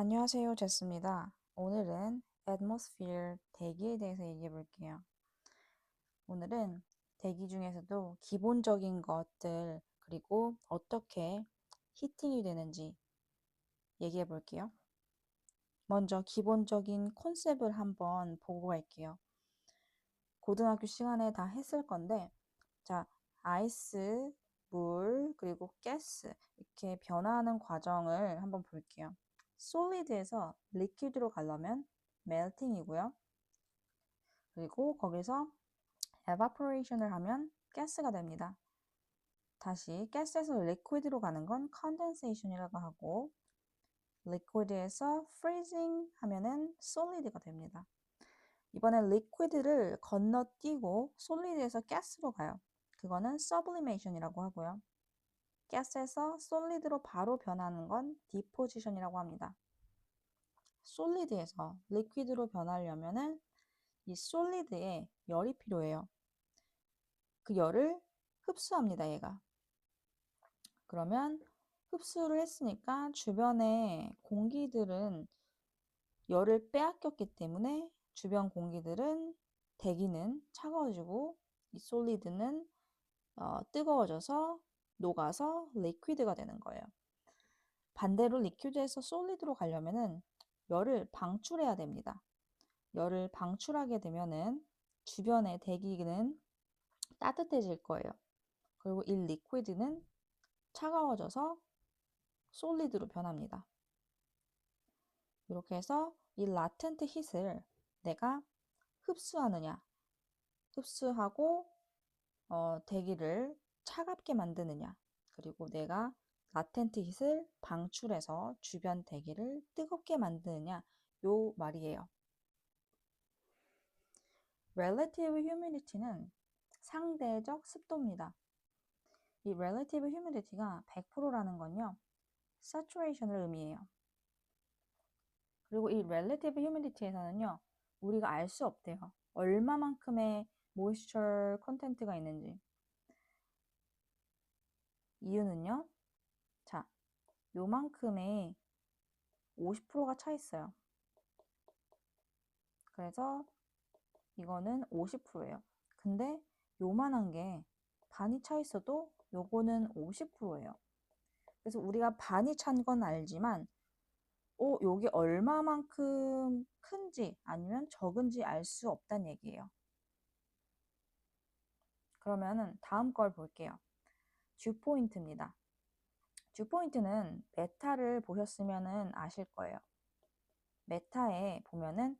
안녕하세요, 제스입니다. 오늘은 atmosphere, 대기에 대해서 얘기해 볼게요. 오늘은 대기 중에서도 기본적인 것들, 그리고 어떻게 히팅이 되는지 얘기해 볼게요. 먼저 기본적인 컨셉을 한번 보고 갈게요. 고등학교 시간에 다 했을 건데, 자, 아이스, 물, 그리고 가스 이렇게 변화하는 과정을 한번 볼게요. 솔리드에서 리퀴드로 가려면 멜팅이고요. 그리고 거기서 evaporation을 하면 가스가 됩니다. 다시 가스에서 리퀴드로 가는 건 condensation이라고 하고 리퀴드에서 freezing 하면은 solid가 됩니다. 이번엔 리퀴드를 건너뛰고 솔리드에서 가스로 가요. 그거는 sublimation이라고 하고요. 가스에서 솔리드로 바로 변하는 건 deposition이라고 합니다. 솔리드에서 리퀴드로 변하려면은 이 솔리드에 열이 필요해요. 그 열을 흡수합니다, 얘가. 그러면 흡수를 했으니까 주변의 공기들은 열을 빼앗겼기 때문에 주변 공기들은 대기는 차가워지고 이 솔리드는 뜨거워져서 녹아서 리퀴드가 되는 거예요. 반대로 리퀴드에서 솔리드로 가려면은 열을 방출해야 됩니다. 열을 방출하게 되면은 주변의 대기는 따뜻해질 거예요. 그리고 이 리퀴드는 차가워져서 솔리드로 변합니다. 이렇게 해서 이 라텐트 힛을 내가 흡수하느냐, 흡수하고 대기를 차갑게 만드느냐, 그리고 내가 라텐트 힛을 방출해서 주변 대기를 뜨겁게 만드느냐, 요 말이에요. relative humidity는 상대적 습도입니다. 이 relative humidity가 100%라는 건요, saturation을 의미해요. 그리고 이 relative humidity에서는요, 우리가 알 수 없대요. 얼마만큼의 moisture content가 있는지. 이유는요, 자, 요만큼의 50%가 차 있어요. 그래서 이거는 50%예요. 근데 요만한 게 반이 차 있어도 요거는 50%예요. 그래서 우리가 반이 찬 건 알지만 요게 얼마만큼 큰지 아니면 적은지 알 수 없다는 얘기예요. 그러면은 다음 걸 볼게요. 듀포인트입니다. 듀포인트는 메타를 보셨으면은 아실 거예요. 메타에 보면은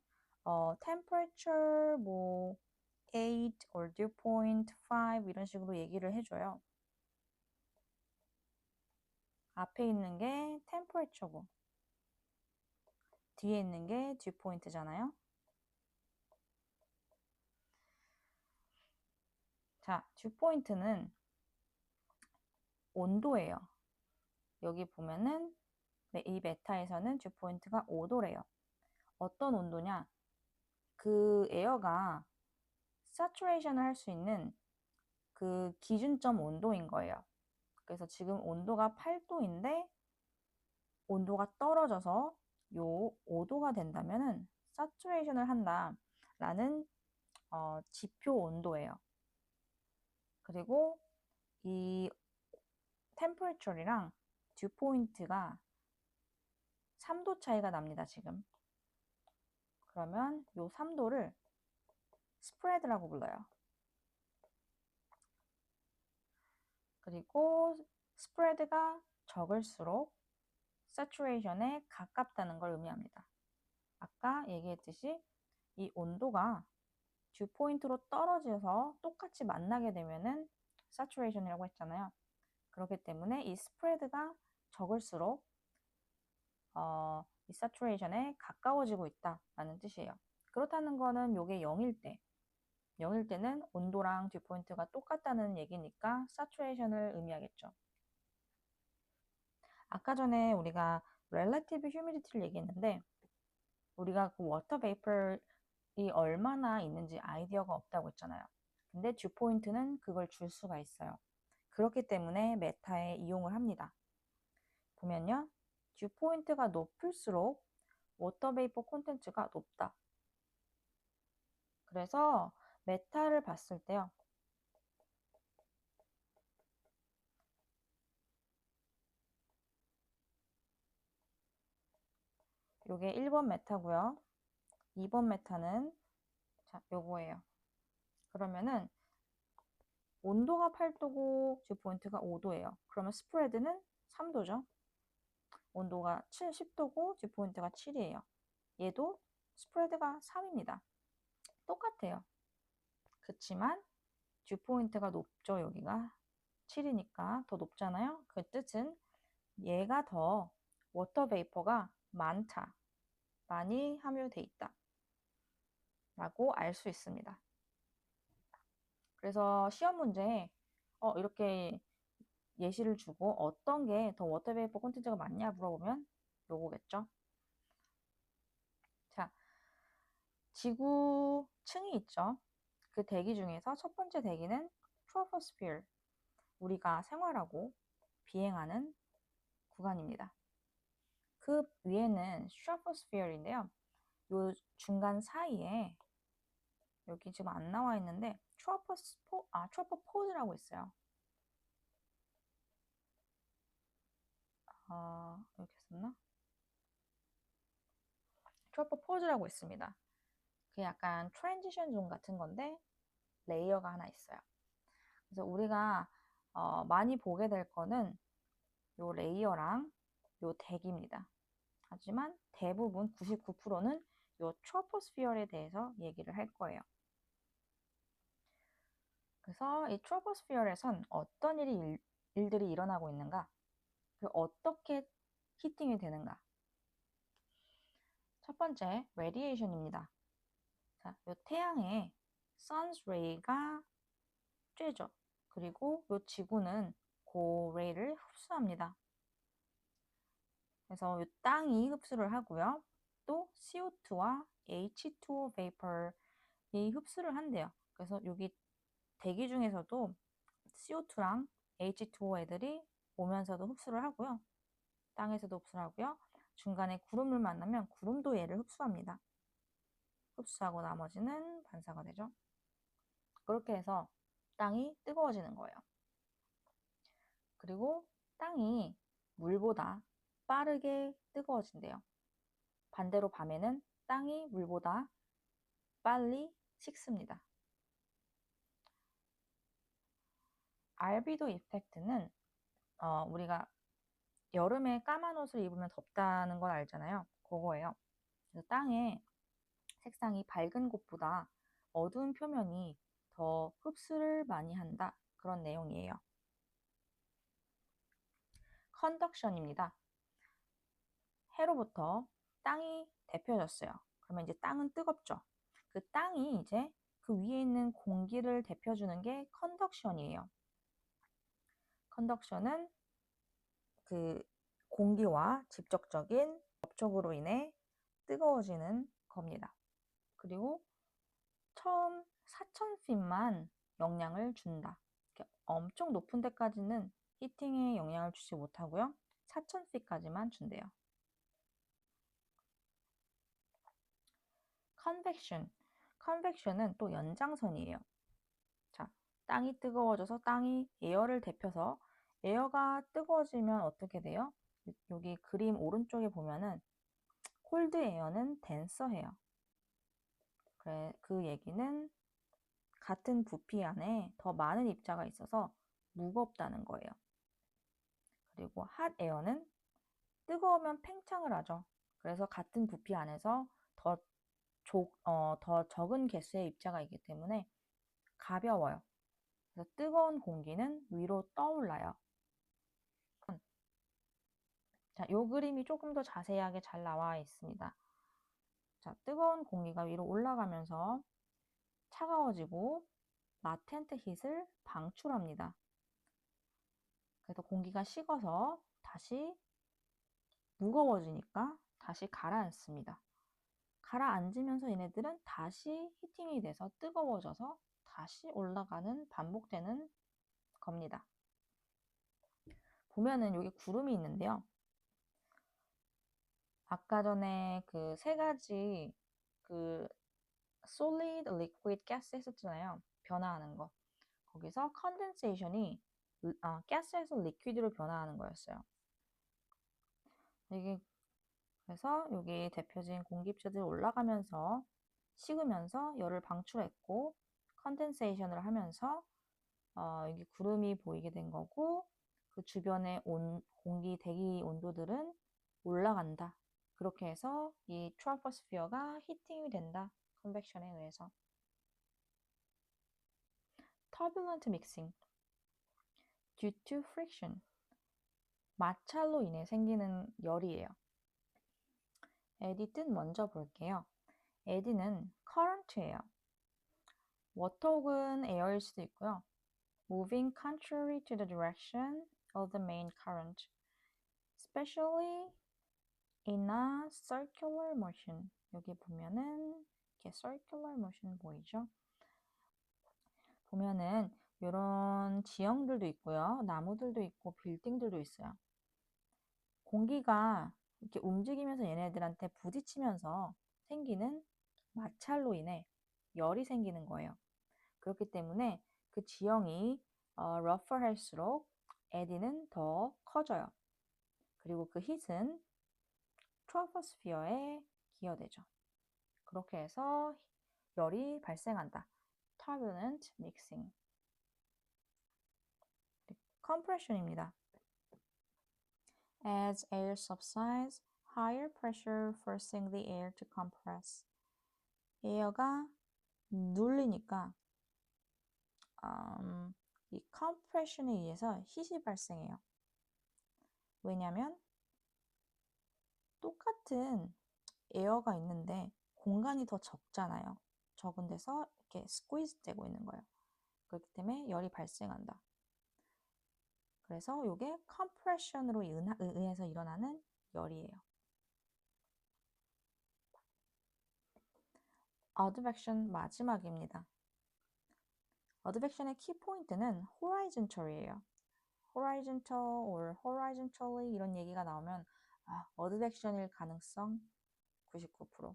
temperature 뭐 8 or dew point 5 이런 식으로 얘기를 해줘요. 앞에 있는 게 temperature고 뒤에 있는 게 dew point잖아요. 자, dew point는 온도예요. 여기 보면은 이 메타에서는 dew point가 5도래요. 어떤 온도냐? 그 에어가 saturation을 할 수 있는 그 기준점 온도인 거예요. 그래서 지금 온도가 8도인데 온도가 떨어져서 요 5도가 된다면은 saturation을 한다라는 지표 온도예요. 그리고 이 temperature이랑 dew point가 3도 차이가 납니다, 지금. 그러면 요 3도를 spread라고 불러요. 그리고 spread가 적을수록 saturation에 가깝다는 걸 의미합니다. 아까 얘기했듯이 이 온도가 dew point로 떨어져서 똑같이 만나게 되면은 saturation이라고 했잖아요. 그렇기 때문에 이 spread가 적을수록 이 saturation에 가까워지고 있다라는 뜻이에요. 그렇다는 거는 요게 0일 때는 온도랑 dew point가 똑같다는 얘기니까 saturation을 의미하겠죠. 아까 전에 우리가 relative humidity를 얘기했는데 우리가 그 water vapor이 얼마나 있는지 아이디어가 없다고 했잖아요. 근데 dew point는 그걸 줄 수가 있어요. 그렇기 때문에 메타에 이용을 합니다. 보면요. dew point가 높을수록 워터 베이퍼 콘텐츠가 높다. 그래서 메타를 봤을 때요. 요게 1번 메타고요. 2번 메타는 자, 요거예요. 그러면은 온도가 8도고 듀포인트가 5도예요. 그러면 스프레드는 3도죠. 온도가 10도고 듀포인트가 7이에요. 얘도 스프레드가 3입니다. 똑같아요. 그치만 듀포인트가 높죠. 여기가 7이니까 더 높잖아요. 그 뜻은 얘가 더 워터 베이퍼가 많다. 많이 함유돼 있다. 라고 알 수 있습니다. 그래서 시험 문제에 이렇게 예시를 주고 어떤 게 더 워터 베이퍼 콘텐츠가 많냐 물어보면 요거겠죠. 자, 지구 층이 있죠. 그 대기 중에서 첫 번째 대기는 트로포스피어. 우리가 생활하고 비행하는 구간입니다. 그 위에는 스트라토스피어인데요. 요 중간 사이에 여기 지금 안 나와 있는데 트로포포즈라고 있어요. 이렇게 썼나? 트로포포즈라고 있습니다. 그 약간 트랜지션 존 같은 건데 레이어가 하나 있어요. 그래서 우리가 많이 보게 될 거는 요 레이어랑 요 대기입니다. 하지만 대부분 99%는 요 트로포스피어에 대해서 얘기를 할 거예요. 그래서 이 트로포스피어에선 어떤 일들이 일어나고 있는가? 그리고 어떻게 히팅이 되는가? 첫 번째, 레디에이션입니다. 자, 요 태양의 sun's ray가 쬐죠. 그리고 요 지구는 그 레이를 흡수합니다. 그래서 요 땅이 흡수를 하고요. 또 CO2와 H2O vapor 이 흡수를 한대요. 그래서 여기 대기 중에서도 CO2랑 H2O 애들이 오면서도 흡수를 하고요. 땅에서도 흡수를 하고요. 중간에 구름을 만나면 구름도 얘를 흡수합니다. 흡수하고 나머지는 반사가 되죠. 그렇게 해서 땅이 뜨거워지는 거예요. 그리고 땅이 물보다 빠르게 뜨거워진대요. 반대로 밤에는 땅이 물보다 빨리 식습니다. 알비도 이펙트는 우리가 여름에 까만 옷을 입으면 덥다는 건 알잖아요. 그거예요. 그래서 땅의 색상이 밝은 곳보다 어두운 표면이 더 흡수를 많이 한다. 그런 내용이에요. 컨덕션입니다. 해로부터 땅이 데펴졌어요. 그러면 이제 땅은 뜨겁죠. 그 땅이 이제 그 위에 있는 공기를 데펴주는 게 컨덕션이에요. 컨덕션은 그 공기와 직접적인 접촉으로 인해 뜨거워지는 겁니다. 그리고 처음 4,000핏만 영향을 준다. 엄청 높은 데까지는 히팅에 영향을 주지 못하고요. 4,000핏까지만 준대요. 컨벡션. 컨벡션은 또 연장선이에요. 자, 땅이 뜨거워져서 땅이 에어를 데펴서 에어가 뜨거워지면 어떻게 돼요? 여기 그림 오른쪽에 보면은 콜드 에어는 덴서해요. 그래, 그 얘기는 같은 부피 안에 더 많은 입자가 있어서 무겁다는 거예요. 그리고 핫 에어는 뜨거우면 팽창을 하죠. 그래서 같은 부피 안에서 더 적은 개수의 입자가 있기 때문에 가벼워요. 그래서 뜨거운 공기는 위로 떠올라요. 자, 요 그림이 조금 더 자세하게 잘 나와 있습니다. 자, 뜨거운 공기가 위로 올라가면서 차가워지고 라텐트 힛을 방출합니다. 그래서 공기가 식어서 다시 무거워지니까 다시 가라앉습니다. 가라앉으면서 얘네들은 다시 히팅이 돼서 뜨거워져서 다시 올라가는 반복되는 겁니다. 보면은 여기 구름이 있는데요. 아까 전에 그 세 가지 그 solid, liquid, gas 했었잖아요. 변화하는 거. 거기서 condensation이 가스에서 liquid로 변화하는 거였어요. 이게 그래서 여기 대표적인 공기입자들이 올라가면서 식으면서 열을 방출했고 컨덴세이션을 하면서 여기 구름이 보이게 된 거고 그 주변의 공기 대기 온도들은 올라간다. 그렇게 해서 이 트로포스피어가 히팅이 된다. 컨벡션에 의해서. turbulent mixing due to friction. 마찰로 인해 생기는 열이에요. 에디 뜻 먼저 볼게요. 에디는 current예요. 워터 혹은 에어일 수도 있고요. moving contrary to the direction of the main current, especially in a circular motion. 여기 보면은 이렇게 circular motion 보이죠? 보면은 이런 지형들도 있고요. 나무들도 있고 빌딩들도 있어요. 공기가 이렇게 움직이면서 얘네들한테 부딪히면서 생기는 마찰로 인해 열이 생기는 거예요. 그렇기 때문에 그 지형이 rougher할수록 에디는 더 커져요. 그리고 그 hit은 트로포스피어에 기여되죠. 그렇게 해서 열이 발생한다. turbulent mixing. compression입니다. As air subsides, higher pressure forcing the air to compress. 에어가 눌리니까 이 compression에 의해서 hit이 발생해요. 왜냐면 똑같은 에어가 있는데 공간이 더 적잖아요. 적은 데서 이렇게 스퀴즈 되고 있는 거예요. 그렇기 때문에 열이 발생한다. 그래서 이게 컴프레션으로 의해서 일어나는 열이에요. 어드벡션 마지막입니다. 어드벡션의 키포인트는 horizontal이에요. horizontal or horizontally 이런 얘기가 나오면 어드벡션일 가능성 99%.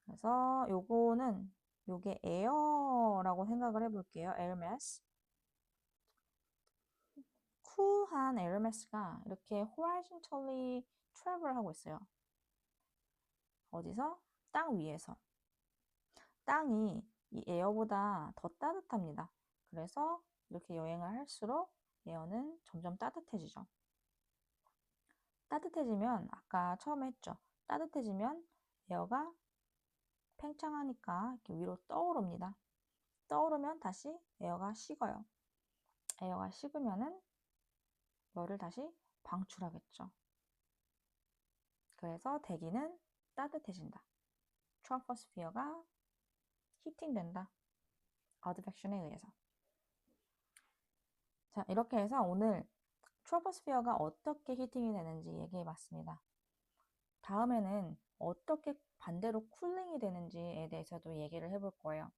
그래서 요게 에어라고 생각을 해볼게요. air mass. 쿨한 air mass가 이렇게 horizontally travel 하고 있어요. 어디서? 땅 위에서. 땅이 이 에어보다 더 따뜻합니다. 그래서 이렇게 여행을 할수록 에어는 점점 따뜻해지죠. 따뜻해지면 아까 처음에 했죠. 따뜻해지면 에어가 팽창하니까 이렇게 위로 떠오릅니다. 떠오르면 다시 에어가 식어요. 에어가 식으면은 열을 다시 방출하겠죠. 그래서 대기는 따뜻해진다. 트로포스피어가 히팅된다. 어드벡션에 의해서. 자, 이렇게 해서 오늘 트로포스피어가 어떻게 히팅이 되는지 얘기해 봤습니다. 다음에는 어떻게 반대로 쿨링이 되는지에 대해서도 얘기를 해볼 거예요.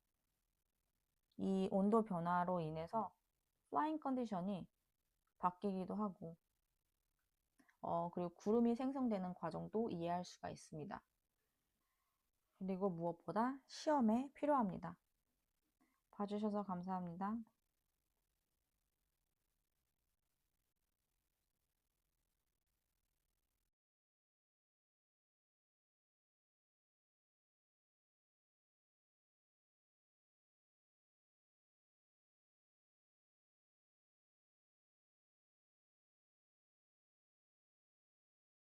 이 온도 변화로 인해서 플라잉 컨디션이 바뀌기도 하고 그리고 구름이 생성되는 과정도 이해할 수가 있습니다. 그리고 무엇보다 시험에 필요합니다. 봐주셔서 감사합니다.